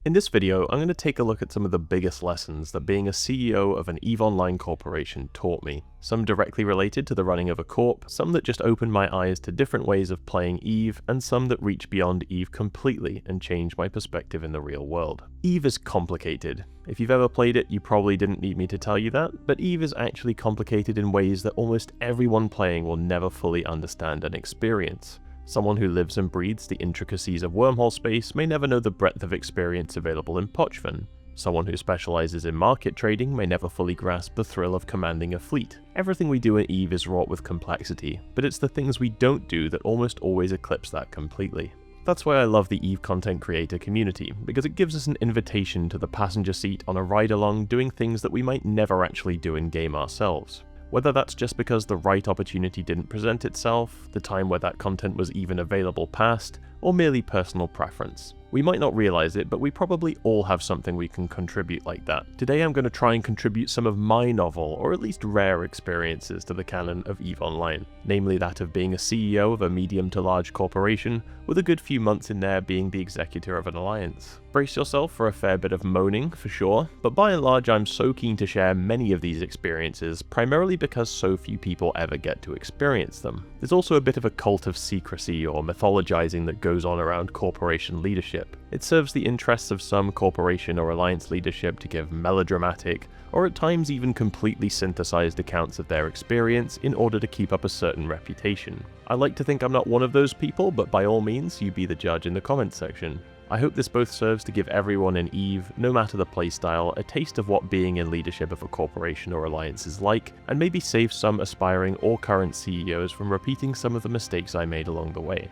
In this video, I'm going to take a look at some of the biggest lessons that being a CEO of an EVE Online corporation taught me. Some directly related to the running of a corp, some that just opened my eyes to different ways of playing EVE, and some that reach beyond EVE completely and change my perspective in the real world. EVE is complicated. If you've ever played it, you probably didn't need me to tell you that, but EVE is actually complicated in ways that almost everyone playing will never fully understand and experience. Someone who lives and breathes the intricacies of wormhole space may never know the breadth of experience available in Pochven. Someone who specializes in market trading may never fully grasp the thrill of commanding a fleet. Everything we do in EVE is wrought with complexity, but it's the things we don't do that almost always eclipse that completely. That's why I love the EVE content creator community, because it gives us an invitation to the passenger seat on a ride-along doing things that we might never actually do in-game ourselves. Whether that's just because the right opportunity didn't present itself, the time where that content was even available passed, or merely personal preference. We might not realize it, but we probably all have something we can contribute like that. Today I'm going to try and contribute some of my novel, or at least rare experiences to the canon of EVE Online, namely that of being a CEO of a medium to large corporation, with a good few months in there being the executor of an alliance. Brace yourself for a fair bit of moaning, for sure, but by and large I'm so keen to share many of these experiences, primarily because so few people ever get to experience them. There's also a bit of a cult of secrecy or mythologizing that goes on around corporation leadership. It serves the interests of some corporation or alliance leadership to give melodramatic, or at times even completely synthesized accounts of their experience in order to keep up a certain reputation. I like to think I'm not one of those people, but by all means, you be the judge in the comments section. I hope this both serves to give everyone in EVE, no matter the playstyle, a taste of what being in leadership of a corporation or alliance is like, and maybe save some aspiring or current CEOs from repeating some of the mistakes I made along the way.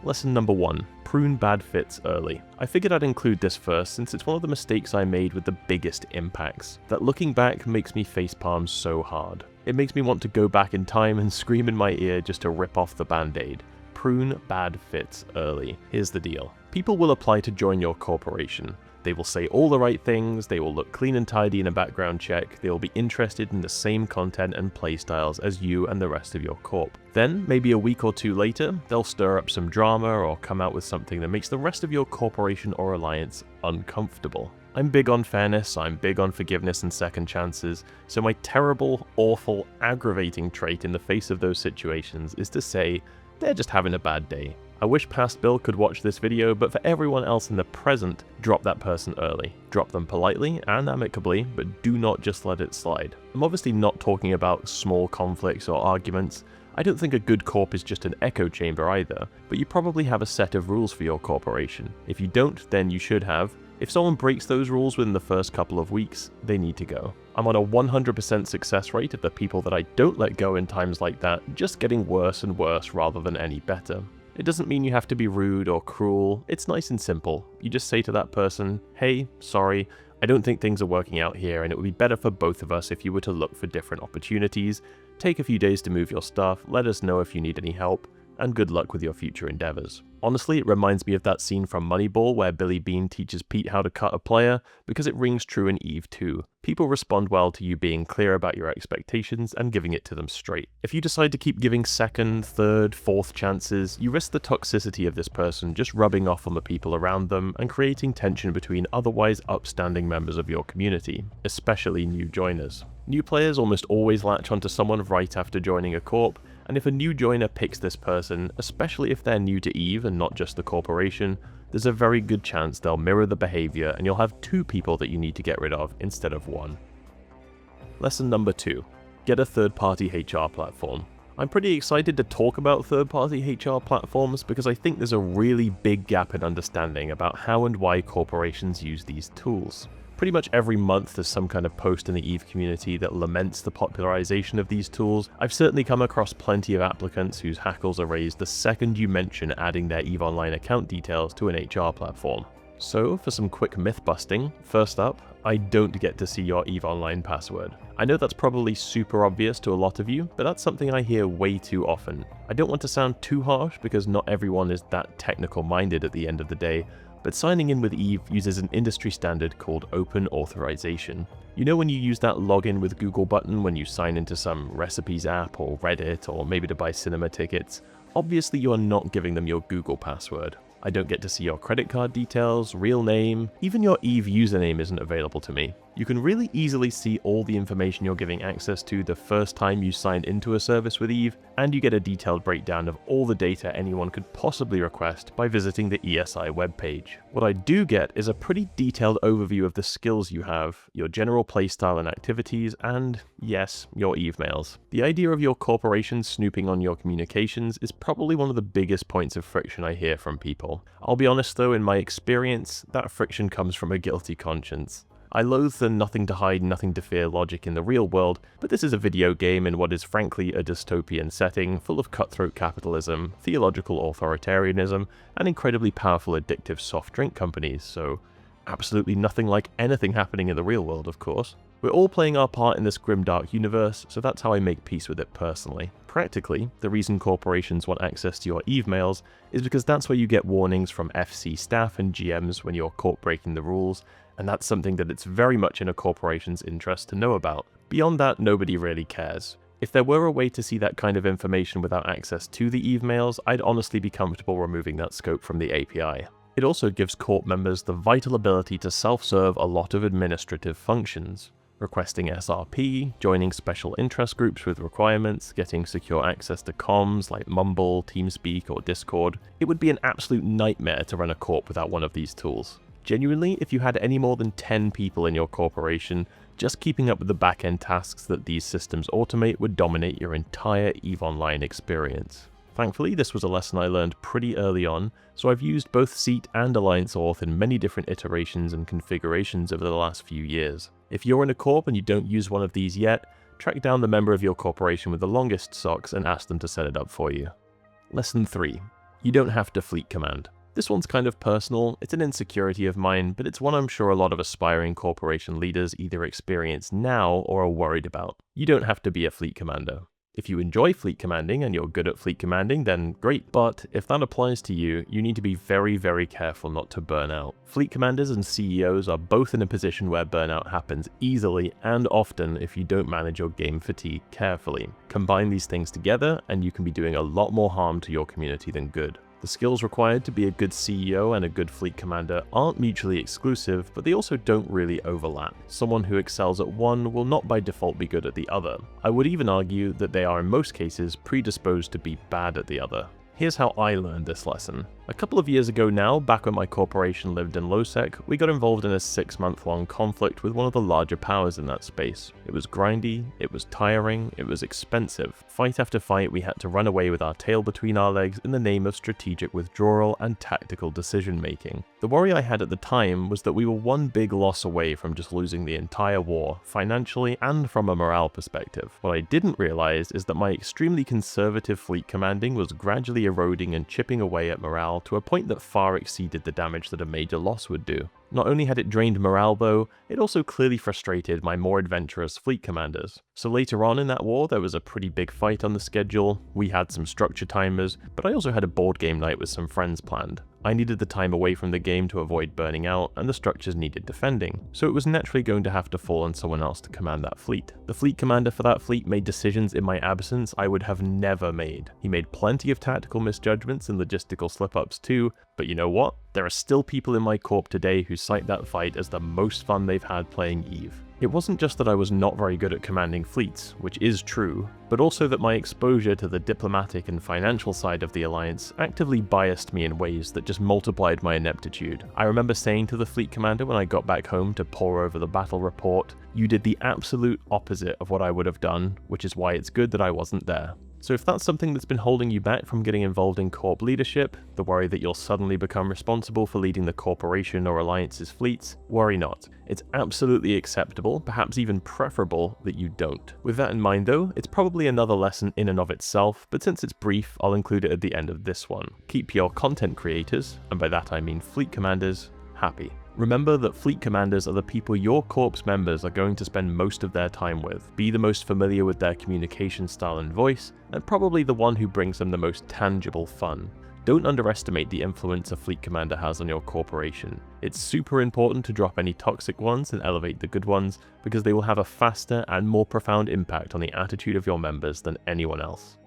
Lesson number 1. Prune bad fits early. I figured I'd include this first since it's one of the mistakes I made with the biggest impacts, that looking back makes me facepalm so hard. It makes me want to go back in time and scream in my ear just to rip off the band-aid. Prune bad fits early. Here's the deal. People will apply to join your corporation. They will say all the right things, they will look clean and tidy in a background check, they will be interested in the same content and playstyles as you and the rest of your corp. Then, maybe a week or two later, they'll stir up some drama or come out with something that makes the rest of your corporation or alliance uncomfortable. I'm big on fairness, I'm big on forgiveness and second chances, so my terrible, awful, aggravating trait in the face of those situations is to say, they're just having a bad day. I wish past Bill could watch this video, but for everyone else in the present, drop that person early. Drop them politely and amicably, but do not just let it slide. I'm obviously not talking about small conflicts or arguments. I don't think a good corp is just an echo chamber either, but you probably have a set of rules for your corporation. If you don't, then you should have. If someone breaks those rules within the first couple of weeks, they need to go. I'm on a 100% success rate of the people that I don't let go in times like that, just getting worse and worse rather than any better. It doesn't mean you have to be rude or cruel, it's nice and simple. You just say to that person, hey, sorry, I don't think things are working out here and it would be better for both of us if you were to look for different opportunities, take a few days to move your stuff, let us know if you need any help, and good luck with your future endeavors. Honestly, it reminds me of that scene from Moneyball where Billy Bean teaches Pete how to cut a player, because it rings true in EVE too. People respond well to you being clear about your expectations and giving it to them straight. If you decide to keep giving second, third, fourth chances, you risk the toxicity of this person just rubbing off on the people around them and creating tension between otherwise upstanding members of your community, especially new joiners. New players almost always latch onto someone right after joining a corp, and if a new joiner picks this person, especially if they're new to EVE and not just the corporation, there's a very good chance they'll mirror the behavior and you'll have two people that you need to get rid of instead of one. Lesson number 2. Get a third-party HR platform. I'm pretty excited to talk about third-party HR platforms because I think there's a really big gap in understanding about how and why corporations use these tools. Pretty much every month there's some kind of post in the EVE community that laments the popularization of these tools. I've certainly come across plenty of applicants whose hackles are raised the second you mention adding their EVE Online account details to an HR platform. So, for some quick myth busting, first up, I don't get to see your EVE Online password. I know that's probably super obvious to a lot of you, but that's something I hear way too often. I don't want to sound too harsh because not everyone is that technical minded at the end of the day, but signing in with EVE uses an industry standard called Open Authorization. You know when you use that login with Google button when you sign into some recipes app or Reddit or maybe to buy cinema tickets? Obviously you are not giving them your Google password. I don't get to see your credit card details, real name, even your EVE username isn't available to me. You can really easily see all the information you're giving access to the first time you sign into a service with EVE, and you get a detailed breakdown of all the data anyone could possibly request by visiting the ESI webpage. What I do get is a pretty detailed overview of the skills you have, your general playstyle and activities, and yes, your EVE mails. The idea of your corporation snooping on your communications is probably one of the biggest points of friction I hear from people. I'll be honest though, in my experience, that friction comes from a guilty conscience. I loathe the nothing to hide, nothing to fear logic in the real world, but this is a video game in what is frankly a dystopian setting full of cutthroat capitalism, theological authoritarianism, and incredibly powerful addictive soft drink companies, so absolutely nothing like anything happening in the real world, of course. We're all playing our part in this grimdark universe, so that's how I make peace with it personally. Practically, the reason corporations want access to your EVE mails is because that's where you get warnings from FC staff and GMs when you're caught breaking the rules, and that's something that it's very much in a corporation's interest to know about. Beyond that, nobody really cares. If there were a way to see that kind of information without access to the EVE mails, I'd honestly be comfortable removing that scope from the API. It also gives corp members the vital ability to self-serve a lot of administrative functions. Requesting SRP, joining special interest groups with requirements, getting secure access to comms like Mumble, TeamSpeak, or Discord. It would be an absolute nightmare to run a corp without one of these tools. Genuinely, if you had any more than 10 people in your corporation, just keeping up with the back-end tasks that these systems automate would dominate your entire EVE Online experience. Thankfully, this was a lesson I learned pretty early on, so I've used both Seat and Alliance Auth in many different iterations and configurations over the last few years. If you're in a corp and you don't use one of these yet, track down the member of your corporation with the longest socks and ask them to set it up for you. Lesson 3. You don't have to fleet command. This one's kind of personal, it's an insecurity of mine, but it's one I'm sure a lot of aspiring corporation leaders either experience now or are worried about. You don't have to be a fleet commander. If you enjoy fleet commanding and you're good at fleet commanding, then great, but if that applies to you, you need to be very, very careful not to burn out. Fleet commanders and CEOs are both in a position where burnout happens easily and often if you don't manage your game fatigue carefully. Combine these things together and you can be doing a lot more harm to your community than good. The skills required to be a good CEO and a good fleet commander aren't mutually exclusive, but they also don't really overlap. Someone who excels at one will not by default be good at the other. I would even argue that they are in most cases predisposed to be bad at the other. Here's how I learned this lesson. A couple of years ago now, back when my corporation lived in LowSec, we got involved in a 6-month-long conflict with one of the larger powers in that space. It was grindy, it was tiring, it was expensive. Fight after fight, we had to run away with our tail between our legs in the name of strategic withdrawal and tactical decision making. The worry I had at the time was that we were one big loss away from just losing the entire war, financially and from a morale perspective. What I didn't realize is that my extremely conservative fleet commanding was gradually eroding and chipping away at morale to a point that far exceeded the damage that a major loss would do. Not only had it drained morale though, it also clearly frustrated my more adventurous fleet commanders. So later on in that war there was a pretty big fight on the schedule, we had some structure timers, but I also had a board game night with some friends planned. I needed the time away from the game to avoid burning out, and the structures needed defending, so it was naturally going to have to fall on someone else to command that fleet. The fleet commander for that fleet made decisions in my absence I would have never made. He made plenty of tactical misjudgments and logistical slip-ups too, but you know what? There are still people in my corp today who cite that fight as the most fun they've had playing EVE. It wasn't just that I was not very good at commanding fleets, which is true, but also that my exposure to the diplomatic and financial side of the Alliance actively biased me in ways that just multiplied my ineptitude. I remember saying to the fleet commander when I got back home to pore over the battle report, "You did the absolute opposite of what I would have done, which is why it's good that I wasn't there." So if that's something that's been holding you back from getting involved in corp leadership, the worry that you'll suddenly become responsible for leading the corporation or alliance's fleets, worry not. It's absolutely acceptable, perhaps even preferable, that you don't. With that in mind though, it's probably another lesson in and of itself, but since it's brief, I'll include it at the end of this one. Keep your content creators, and by that I mean fleet commanders, happy. Remember that fleet commanders are the people your corp's members are going to spend most of their time with. Be the most familiar with their communication style and voice, and probably the one who brings them the most tangible fun. Don't underestimate the influence a fleet commander has on your corporation. It's super important to drop any toxic ones and elevate the good ones, because they will have a faster and more profound impact on the attitude of your members than anyone else.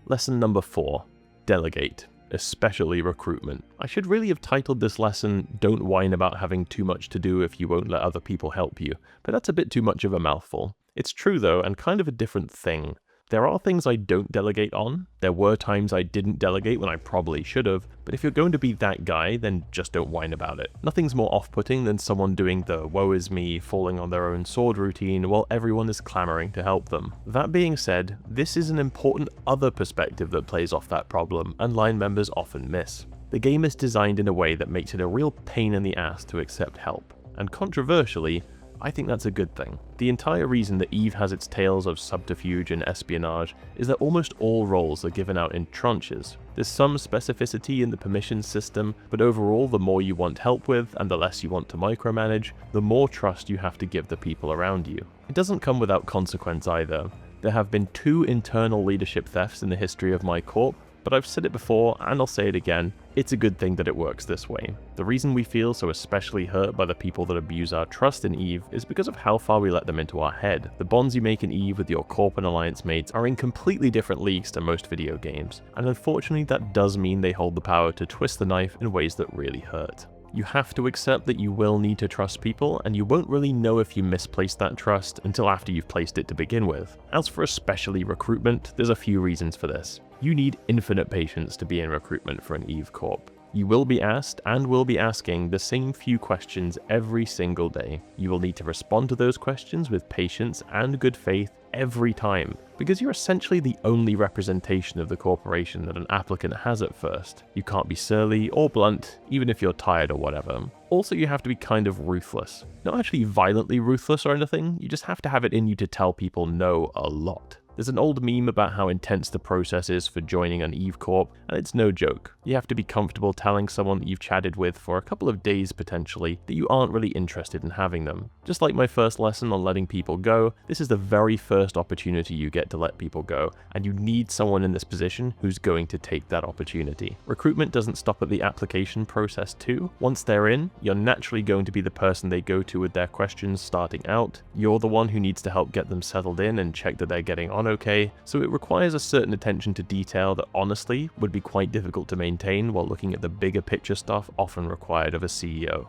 Lesson number 4. Delegate. especially recruitment. I should really have titled this lesson, "Don't whine about having too much to do if you won't let other people help you," but that's a bit too much of a mouthful. It's true though, and kind of a different thing. There are things I don't delegate on. There were times I didn't delegate when I probably should have, but if you're going to be that guy, then just don't whine about it. Nothing's more off-putting than someone doing the woe is me, falling on their own sword routine while everyone is clamoring to help them. That being said, this is an important other perspective that plays off that problem, and line members often miss. The game is designed in a way that makes it a real pain in the ass to accept help, and controversially, I think that's a good thing. The entire reason that EVE has its tales of subterfuge and espionage is that almost all roles are given out in tranches. There's some specificity in the permissions system, but overall the more you want help with and the less you want to micromanage, the more trust you have to give the people around you. It doesn't come without consequence either. There have been 2 internal leadership thefts in the history of my corp, but I've said it before and I'll say it again, it's a good thing that it works this way. The reason we feel so especially hurt by the people that abuse our trust in EVE is because of how far we let them into our head. The bonds you make in EVE with your corp and alliance mates are in completely different leagues to most video games, and unfortunately that does mean they hold the power to twist the knife in ways that really hurt. You have to accept that you will need to trust people, and you won't really know if you misplaced that trust until after you've placed it to begin with. As for especially recruitment, there's a few reasons for this. You need infinite patience to be in recruitment for an EVE corp. You will be asked and will be asking the same few questions every single day. You will need to respond to those questions with patience and good faith every time, because you're essentially the only representation of the corporation that an applicant has at first. You can't be surly or blunt, even if you're tired or whatever. Also, you have to be kind of ruthless. Not actually violently ruthless or anything, you just have to have it in you to tell people no a lot. There's an old meme about how intense the process is for joining an EVE Corp, and it's no joke. You have to be comfortable telling someone that you've chatted with for a couple of days potentially that you aren't really interested in having them. Just like my first lesson on letting people go, this is the very first opportunity you get to let people go, and you need someone in this position who's going to take that opportunity. Recruitment doesn't stop at the application process too. Once they're in, you're naturally going to be the person they go to with their questions starting out. You're the one who needs to help get them settled in and check that they're getting on okay, so it requires a certain attention to detail that honestly would be quite difficult to maintain while looking at the bigger picture stuff often required of a CEO.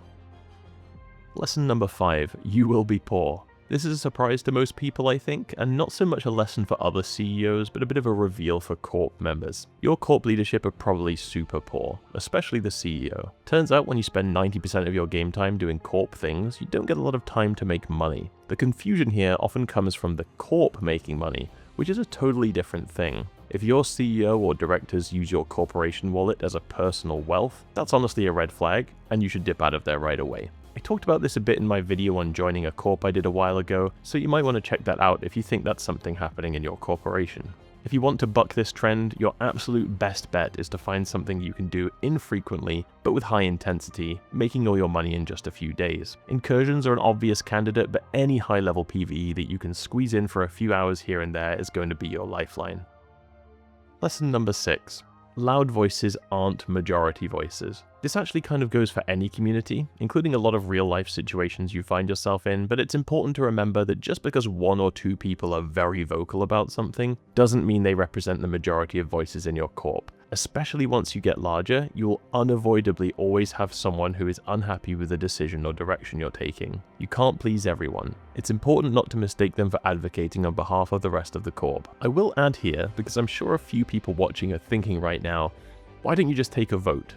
Lesson number 5, you will be poor. This is a surprise to most people, I think, and not so much a lesson for other CEOs, but a bit of a reveal for corp members. Your corp leadership are probably super poor, especially the CEO. Turns out when you spend 90% of your game time doing corp things, you don't get a lot of time to make money. The confusion here often comes from the corp making money, which is a totally different thing. If your CEO or directors use your corporation wallet as a personal wealth, that's honestly a red flag, and you should dip out of there right away. I talked about this a bit in my video on joining a corp I did a while ago, so you might want to check that out if you think that's something happening in your corporation. If you want to buck this trend, your absolute best bet is to find something you can do infrequently, but with high intensity, making all your money in just a few days. Incursions are an obvious candidate, but any high-level PvE that you can squeeze in for a few hours here and there is going to be your lifeline. Lesson number 6. Loud voices aren't majority voices. This actually kind of goes for any community, including a lot of real-life situations you find yourself in, but it's important to remember that just because 1 or 2 people are very vocal about something, doesn't mean they represent the majority of voices in your corp. Especially once you get larger, you will unavoidably always have someone who is unhappy with the decision or direction you're taking. You can't please everyone. It's important not to mistake them for advocating on behalf of the rest of the corp. I will add here, because I'm sure a few people watching are thinking right now, why don't you just take a vote?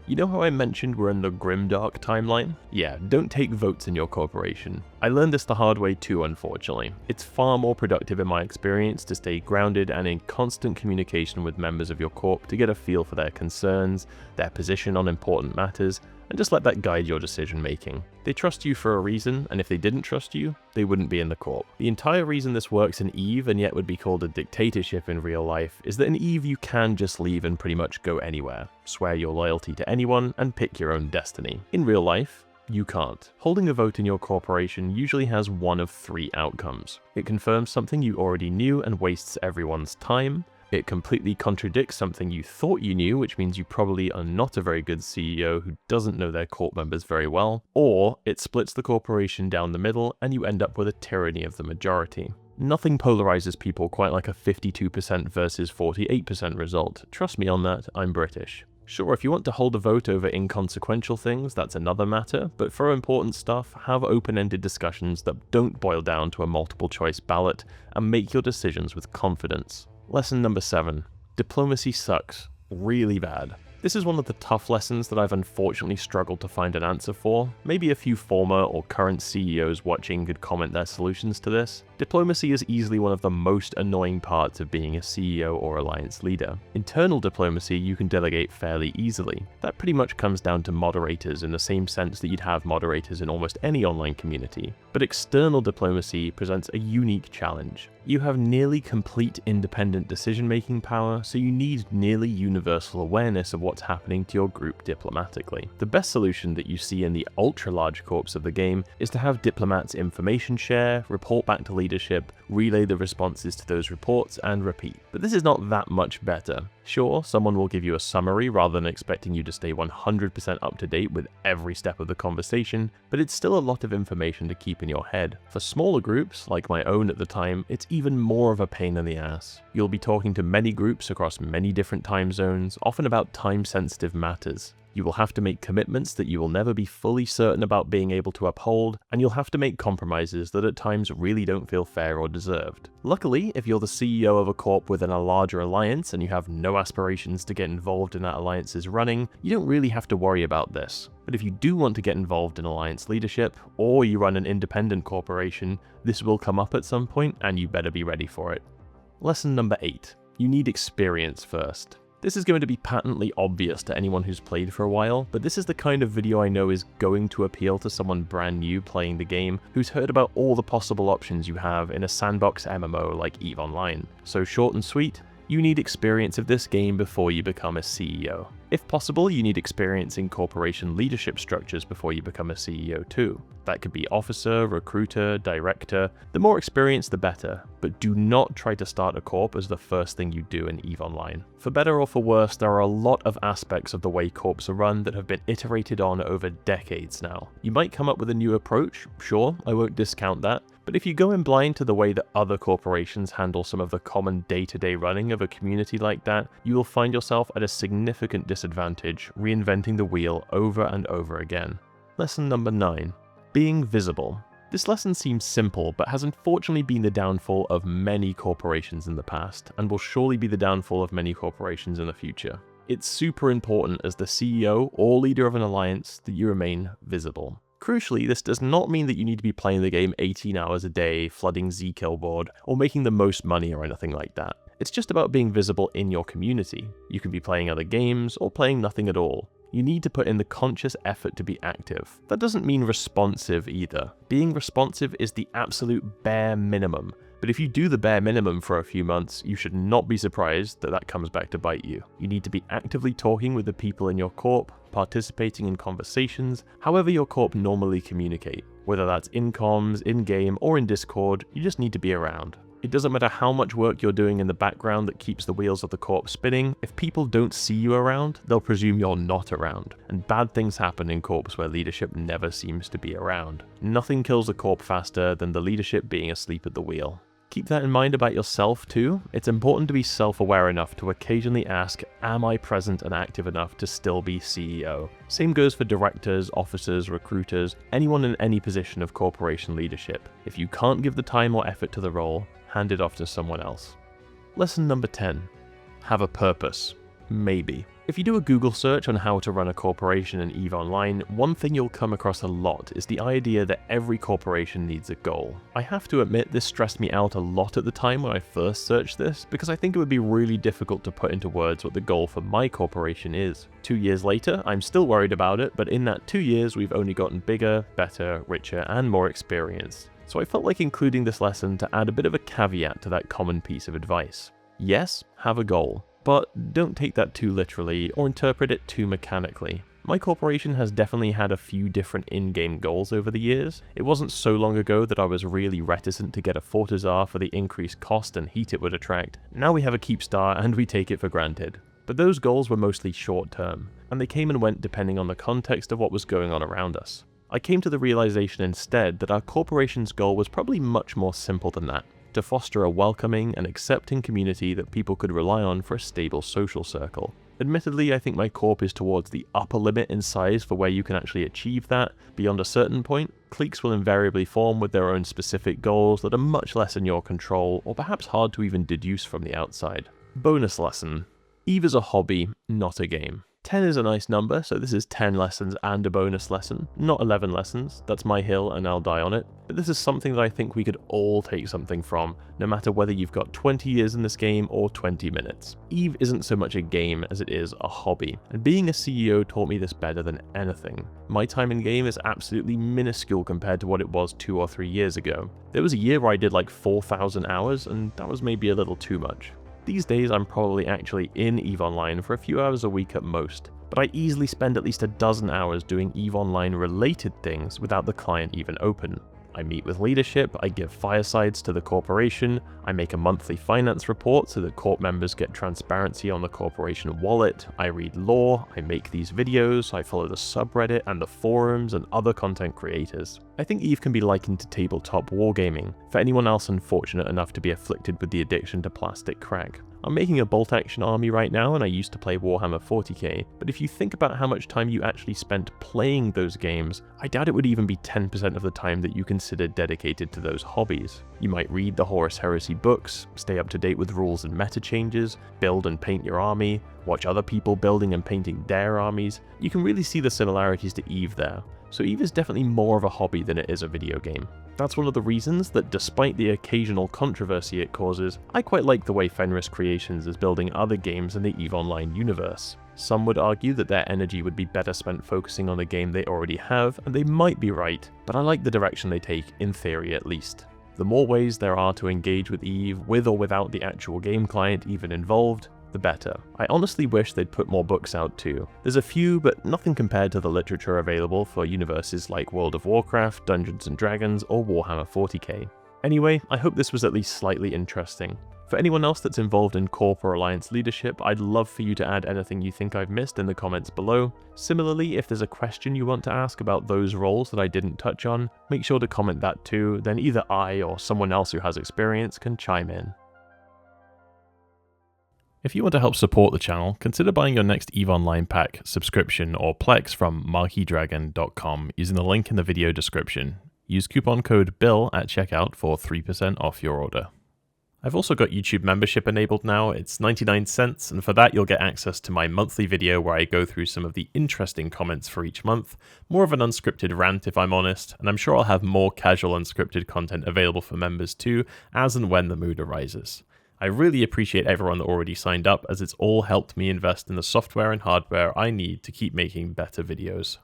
You know how I mentioned we're in the grimdark timeline? Yeah, don't take votes in your corporation. I learned this the hard way too, unfortunately. It's far more productive in my experience to stay grounded and in constant communication with members of your corp to get a feel for their concerns, their position on important matters, and just let that guide your decision making. They trust you for a reason, and if they didn't trust you, they wouldn't be in the corp. The entire reason this works in EVE and yet would be called a dictatorship in real life is that in EVE you can just leave and pretty much go anywhere, swear your loyalty to anyone, and pick your own destiny. In real life, you can't. Holding a vote in your corporation usually has one of 3 outcomes. It confirms something you already knew and wastes everyone's time. It completely contradicts something you thought you knew, which means you probably are not a very good CEO who doesn't know their corp members very well, or it splits the corporation down the middle and you end up with a tyranny of the majority. Nothing polarizes people quite like a 52% versus 48% result. Trust me on that, I'm British. Sure, if you want to hold a vote over inconsequential things, that's another matter, but for important stuff, have open-ended discussions that don't boil down to a multiple-choice ballot, and make your decisions with confidence. Lesson number 7. Diplomacy sucks. Really bad. This is one of the tough lessons that I've unfortunately struggled to find an answer for. Maybe a few former or current CEOs watching could comment their solutions to this. Diplomacy is easily one of the most annoying parts of being a CEO or alliance leader. Internal diplomacy you can delegate fairly easily. That pretty much comes down to moderators in the same sense that you'd have moderators in almost any online community. But external diplomacy presents a unique challenge. You have nearly complete independent decision-making power, so you need nearly universal awareness of what's happening to your group diplomatically. The best solution that you see in the ultra-large corps of the game is to have diplomats information share, report back to leadership, relay the responses to those reports, and repeat. But this is not that much better. Sure, someone will give you a summary rather than expecting you to stay 100% up to date with every step of the conversation, but it's still a lot of information to keep in your head. For smaller groups, like my own at the time, it's even more of a pain in the ass. You'll be talking to many groups across many different time zones, often about time-sensitive matters. You will have to make commitments that you will never be fully certain about being able to uphold, and you'll have to make compromises that at times really don't feel fair or deserved. Luckily, if you're the CEO of a corp within a larger alliance and you have no aspirations to get involved in that alliance's running, you don't really have to worry about this. But if you do want to get involved in alliance leadership, or you run an independent corporation, this will come up at some point and you better be ready for it. Lesson number 8. You need experience first. This is going to be patently obvious to anyone who's played for a while, but this is the kind of video I know is going to appeal to someone brand new playing the game who's heard about all the possible options you have in a sandbox MMO like EVE Online. So short and sweet, you need experience of this game before you become a CEO. If possible, you need experience in corporation leadership structures before you become a CEO too. That could be officer, recruiter, director. The more experience the better, but do not try to start a corp as the first thing you do in EVE Online. For better or for worse, there are a lot of aspects of the way corps are run that have been iterated on over decades now. You might come up with a new approach, sure, I won't discount that, but if you go in blind to the way that other corporations handle some of the common day-to-day running of a community like that, you will find yourself at a significant disadvantage, reinventing the wheel over and over again. Lesson number 9. Being visible. This lesson seems simple, but has unfortunately been the downfall of many corporations in the past, and will surely be the downfall of many corporations in the future. It's super important as the CEO or leader of an alliance that you remain visible. Crucially, this does not mean that you need to be playing the game 18 hours a day, flooding Z-Killboard, or making the most money or anything like that. It's just about being visible in your community. You can be playing other games, or playing nothing at all. You need to put in the conscious effort to be active. That doesn't mean responsive either. Being responsive is the absolute bare minimum. But if you do the bare minimum for a few months, you should not be surprised that that comes back to bite you. You need to be actively talking with the people in your corp, participating in conversations, however your corp normally communicate. Whether that's in comms, in-game, or in Discord, you just need to be around. It doesn't matter how much work you're doing in the background that keeps the wheels of the corp spinning, if people don't see you around, they'll presume you're not around. And bad things happen in corps where leadership never seems to be around. Nothing kills a corp faster than the leadership being asleep at the wheel. Keep that in mind about yourself too. It's important to be self-aware enough to occasionally ask, am I present and active enough to still be CEO? Same goes for directors, officers, recruiters, anyone in any position of corporation leadership. If you can't give the time or effort to the role, hand it off to someone else. Lesson number 10. Have a purpose. Maybe. If you do a Google search on how to run a corporation in EVE Online, one thing you'll come across a lot is the idea that every corporation needs a goal. I have to admit this stressed me out a lot at the time when I first searched this, because I think it would be really difficult to put into words what the goal for my corporation is. 2 years later, I'm still worried about it, but in that 2 years we've only gotten bigger, better, richer, and more experienced. So I felt like including this lesson to add a bit of a caveat to that common piece of advice. Yes, have a goal, but don't take that too literally or interpret it too mechanically. My corporation has definitely had a few different in-game goals over the years. It wasn't so long ago that I was really reticent to get a Fortizar for the increased cost and heat it would attract. Now we have a Keepstar and we take it for granted. But those goals were mostly short-term, and they came and went depending on the context of what was going on around us. I came to the realization instead that our corporation's goal was probably much more simple than that. to foster a welcoming and accepting community that people could rely on for a stable social circle. Admittedly, I think my corp is towards the upper limit in size for where you can actually achieve that. Beyond a certain point, cliques will invariably form with their own specific goals that are much less in your control, or perhaps hard to even deduce from the outside. Bonus lesson. EVE is a hobby, not a game. 10 is a nice number, so this is 10 lessons and a bonus lesson, not 11 lessons. That's my hill and I'll die on it. But this is something that I think we could all take something from, no matter whether you've got 20 years in this game or 20 minutes. EVE isn't so much a game as it is a hobby, and being a CEO taught me this better than anything. My time in game is absolutely minuscule compared to what it was 2 or 3 years ago. There was a year where I did like 4,000 hours, and that was maybe a little too much. These days I'm probably actually in EVE Online for a few hours a week at most, but I easily spend at least a dozen hours doing EVE Online related things without the client even open. I meet with leadership, I give firesides to the corporation, I make a monthly finance report so that corp members get transparency on the corporation wallet, I read law, I make these videos, I follow the subreddit and the forums and other content creators. I think EVE can be likened to tabletop wargaming, for anyone else unfortunate enough to be afflicted with the addiction to plastic crack. I'm making a bolt action army right now and I used to play Warhammer 40k, but if you think about how much time you actually spent playing those games, I doubt it would even be 10% of the time that you consider dedicated to those hobbies. You might read the Horus Heresy books, stay up to date with rules and meta changes, build and paint your army, watch other people building and painting their armies. You can really see the similarities to EVE there. So EVE is definitely more of a hobby than it is a video game. That's one of the reasons that despite the occasional controversy it causes, I quite like the way Fenris Creations is building other games in the EVE Online universe. Some would argue that their energy would be better spent focusing on a game they already have, and they might be right, but I like the direction they take, in theory at least. The more ways there are to engage with EVE, with or without the actual game client even involved, the better. I honestly wish they'd put more books out too. There's a few, but nothing compared to the literature available for universes like World of Warcraft, Dungeons & Dragons, or Warhammer 40k. Anyway, I hope this was at least slightly interesting. For anyone else that's involved in Corp or Alliance leadership, I'd love for you to add anything you think I've missed in the comments below. Similarly, if there's a question you want to ask about those roles that I didn't touch on, make sure to comment that too, then either I or someone else who has experience can chime in. If you want to help support the channel, consider buying your next EVE Online pack, subscription, or Plex from marqueedragon.com using the link in the video description. Use coupon code BILL at checkout for 3% off your order. I've also got YouTube membership enabled now. It's 99 cents, and for that you'll get access to my monthly video where I go through some of the interesting comments for each month. More of an unscripted rant if I'm honest, and I'm sure I'll have more casual unscripted content available for members too, as and when the mood arises. I really appreciate everyone that already signed up, as it's all helped me invest in the software and hardware I need to keep making better videos.